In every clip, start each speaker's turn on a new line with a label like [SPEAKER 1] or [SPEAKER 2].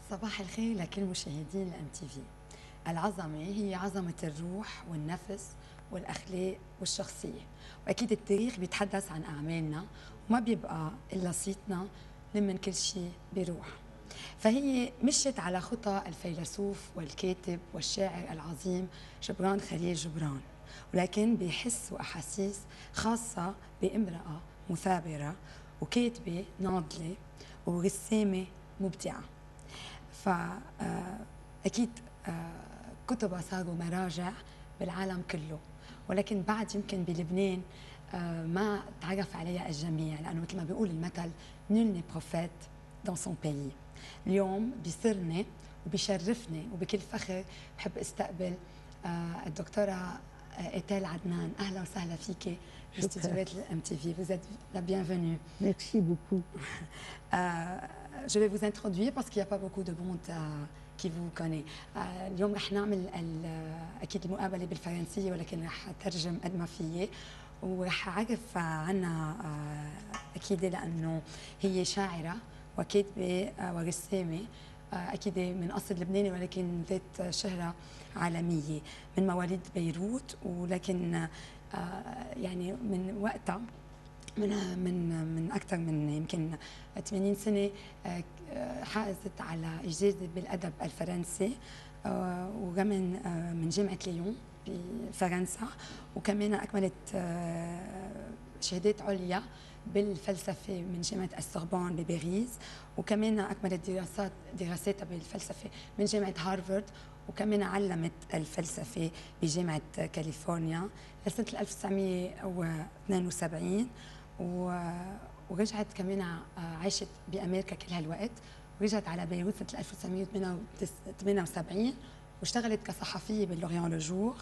[SPEAKER 1] صباح الخير لكل مشاهدين الام تي في. العظمه هي عظمه الروح والنفس والاخلاق والشخصيه، واكيد التاريخ بيتحدث عن اعمالنا وما بيبقى الا صيتنا لمن كل شيء بيروح. فهي مشت على خطى الفيلسوف والكاتب والشاعر العظيم جبران خليل جبران، ولكن بحس واحاسيس خاصه بامراه مثابره وكاتبه ناضله ورسامه مبدعه. فأكيد كتبها صاروا مراجع بالعالم كله، ولكن بعد يمكن بلبنان ما تعرف عليها الجميع، لأنه مثل ما بيقول المثل nul n'est prophète dans son pays. اليوم بيسرني وبيشرفني وبكل فخر بحب استقبل الدكتورة إيتال عدنان. أهلا وسهلا فيك باستديوهات الام تي في. Vous êtes la bienvenue.
[SPEAKER 2] Merci beaucoup.
[SPEAKER 1] Je vais vous introduire parce qu'il n'y a pas beaucoup de monde qui vous connaît. اليوم رح نعمل اكيد المقابله بالفرنسيه، ولكن رح اترجم قد ما فيي، ورح اعرف عنها اكيد لانه هي شاعره وكاتبه ورسامه اكيد من اصل لبناني، ولكن ذات شهره عالميه، من مواليد بيروت، ولكن يعني من وقتها من اكثر من يمكن 80 سنه حازت على اجازه بالادب الفرنسي، وكمان من جامعه ليون بفرنسا، وكمان اكملت شهادات عليا بالفلسفه من جامعه السوربون بباريس، وكمان اكملت دراساتها بالفلسفه من جامعه هارفارد، وكمان علمت الفلسفه بجامعه كاليفورنيا لسنه 1972، ورجعت كمان عاشت بامريكا كل هالوقت، ورجعت على بيروت سنه 1978 واشتغلت كصحفيه باللوريان لو جور،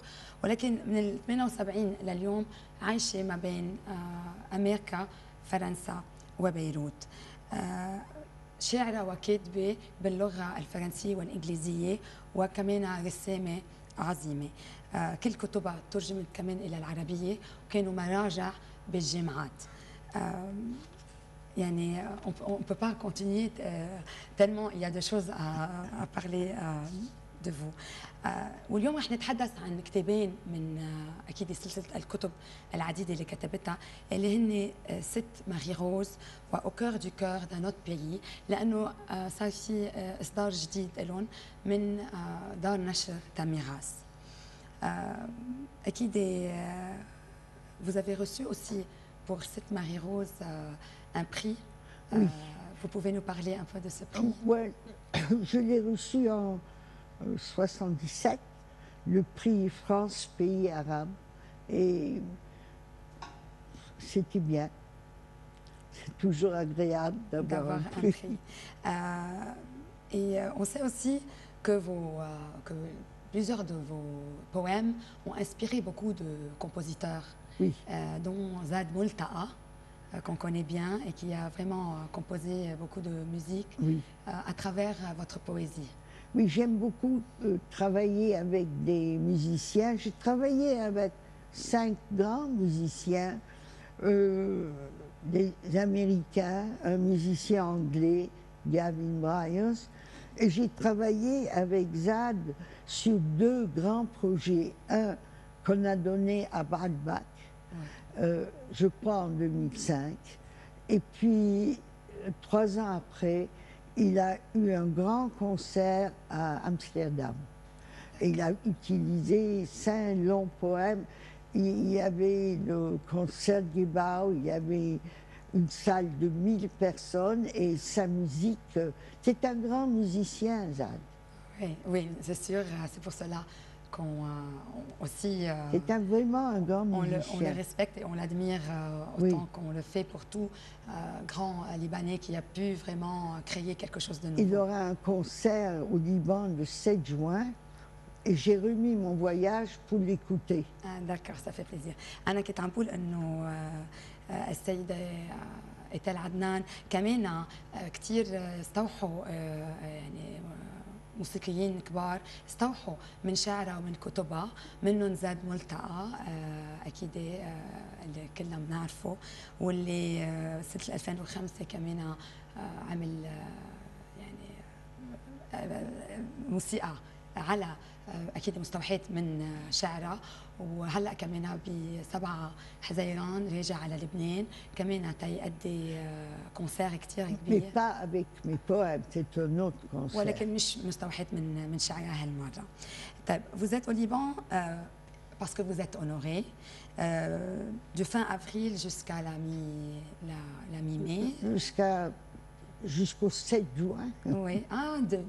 [SPEAKER 1] ولكن من ال 78 لليوم عايشه ما بين امريكا، فرنسا وبيروت. شاعره وكاتبه باللغه الفرنسيه والانجليزيه، وكمان رسامه عظيمه. كل كتبها ترجمت كمان الى العربيه، وكانوا مراجع بالجامعات. يعني on peut pas continuer tellement il y a des choses à parler de vous. واليوم رح نتحدث عن كتابين من اكيد سلسله الكتب العديده اللي كتبتها، اللي هن ست ماري روز و au cœur du cœur d'un autre pays، لانه صار في اصدار جديد لهم من دار نشر تاميراس. اكيد vous avez reçu aussi pour cette Marie Rose un prix.
[SPEAKER 2] Oui.
[SPEAKER 1] Vous pouvez nous parler un peu de ce prix?
[SPEAKER 2] Ouais, je l'ai reçu en 77, le prix France Pays Arabe, et c'était bien. C'est toujours agréable d'avoir un prix.
[SPEAKER 1] Et on sait aussi que plusieurs de vos poèmes ont inspiré beaucoup de compositeurs.
[SPEAKER 2] Oui.
[SPEAKER 1] Dont Zad Multa'a, qu'on connaît bien et qui a vraiment composé beaucoup de musique,
[SPEAKER 2] Oui.
[SPEAKER 1] À travers votre poésie.
[SPEAKER 2] Oui, j'aime beaucoup travailler avec des musiciens. J'ai travaillé avec 5 grands musiciens, des Américains, un musicien anglais, Gavin Bryars, et j'ai travaillé avec Zad sur 2 grands projets. Un qu'on a donné à Bradbach, je crois en 2005, et puis 3 ans après, il a eu un grand concert à Amsterdam. Et il a utilisé 5 longs poèmes. Il y avait le concert Gebau, il y avait une salle de 1000 personnes, et sa musique, c'est un grand musicien, Zad.
[SPEAKER 1] Oui, oui, c'est sûr, c'est pour cela qu'on aussi
[SPEAKER 2] c'est vraiment un grand musicien.
[SPEAKER 1] On le respecte et on l'admire autant qu'on le fait pour tout grand Libanais qui a pu vraiment créer quelque chose de nouveau.
[SPEAKER 2] Il aura un concert au Liban le 7 juin et j'ai remis mon voyage pour l'écouter.
[SPEAKER 1] D'accord, ça fait plaisir. أنا كنت عم بقول إنه السيدة إيتال عدنان كمان كثير استوحوا يعني موسيقيين كبار استوحوا من شعرها ومن كتبها، منهم زاد ملتقى اكيد اللي كلنا بنعرفه، واللي سنه 2005 كمان عمل يعني موسيقى على اكيد مستوحاه من شعرها، وهلا كمان ب7 حزيران راجع على لبنان كمان تيأدي كونسير كثير
[SPEAKER 2] Mais
[SPEAKER 1] كبير،
[SPEAKER 2] pas avec mes poèmes, c'est un autre concert.
[SPEAKER 1] ولكن مش مستوحاه من شعرها هالمره. طيب vous êtes au Liban parce que vous êtes honoré du fin avril jusqu'à la mi-mai.
[SPEAKER 2] Jusqu'au 7 juin.
[SPEAKER 1] Oui,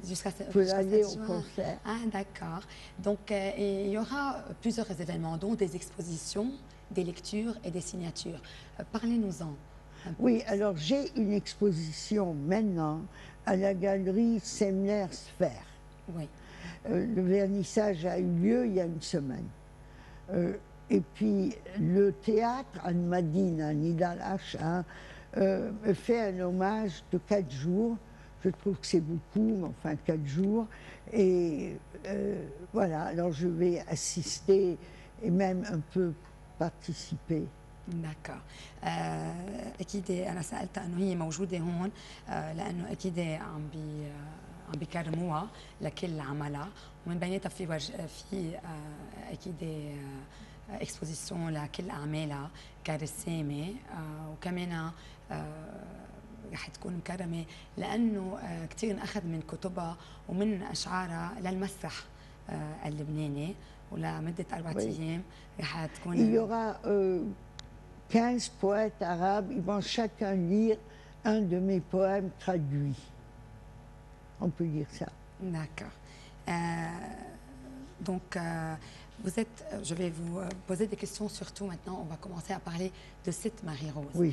[SPEAKER 1] jusqu'à
[SPEAKER 2] Pour aller
[SPEAKER 1] 7
[SPEAKER 2] au
[SPEAKER 1] juin.
[SPEAKER 2] concert.
[SPEAKER 1] Ah, d'accord. Donc, il y aura plusieurs événements, dont des expositions, des lectures et des signatures. Parlez-nous-en.
[SPEAKER 2] Oui, alors j'ai une exposition maintenant à la galerie Semler-Sphère.
[SPEAKER 1] Oui.
[SPEAKER 2] Le vernissage a eu lieu il y a une semaine. Et puis le théâtre Al-Madine, à Nidal H1, me fait un hommage de 4 jours. Je trouve que c'est beaucoup, mais enfin 4 jours. Et voilà, alors je vais assister et même un peu participer.
[SPEAKER 1] دكار. اكيد انا سالتها انه هي موجوده هون لانه اكيد عم بيكرموها لكل عملها، ومن بيناتها في اكيد اكسبوزيسيون لكل اعمالها كرسامه، وكمان رح تكون مكرمه لانه كثير انأخذ من كتبها ومن اشعارها للمسرح اللبناني، ولمده 4 ايام رح تكون.
[SPEAKER 2] Il y aura 15 poètes arabes, ils vont chacun lire un de mes poèmes traduits. On peut dire ça.
[SPEAKER 1] D'accord. Donc, je vais vous poser des questions, surtout maintenant, on va commencer à parler de Cette Marie-Rose,
[SPEAKER 2] Oui.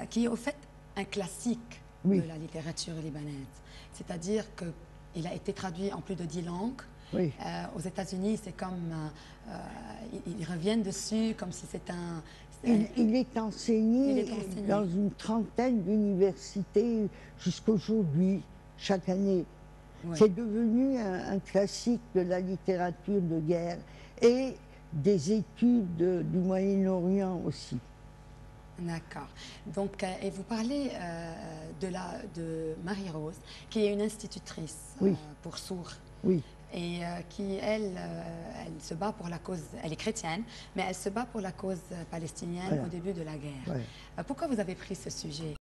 [SPEAKER 1] Qui est au fait un classique de la littérature libanaise. C'est-à-dire qu'il a été traduit en plus de 10 langues.
[SPEAKER 2] Oui.
[SPEAKER 1] Aux États-Unis, c'est comme ils reviennent dessus comme si c'était un.
[SPEAKER 2] Il est enseigné dans une trentaine d'universités jusqu'aujourd'hui, chaque année. Ouais. C'est devenu un classique de la littérature de guerre et des études du Moyen-Orient aussi.
[SPEAKER 1] D'accord. Donc, et vous parlez de Marie-Rose, qui est une institutrice pour sourds.
[SPEAKER 2] Oui.
[SPEAKER 1] Et qui, elle se bat pour la cause, elle est chrétienne, mais elle se bat pour la cause palestinienne au début de la guerre. Pourquoi vous avez pris ce sujet?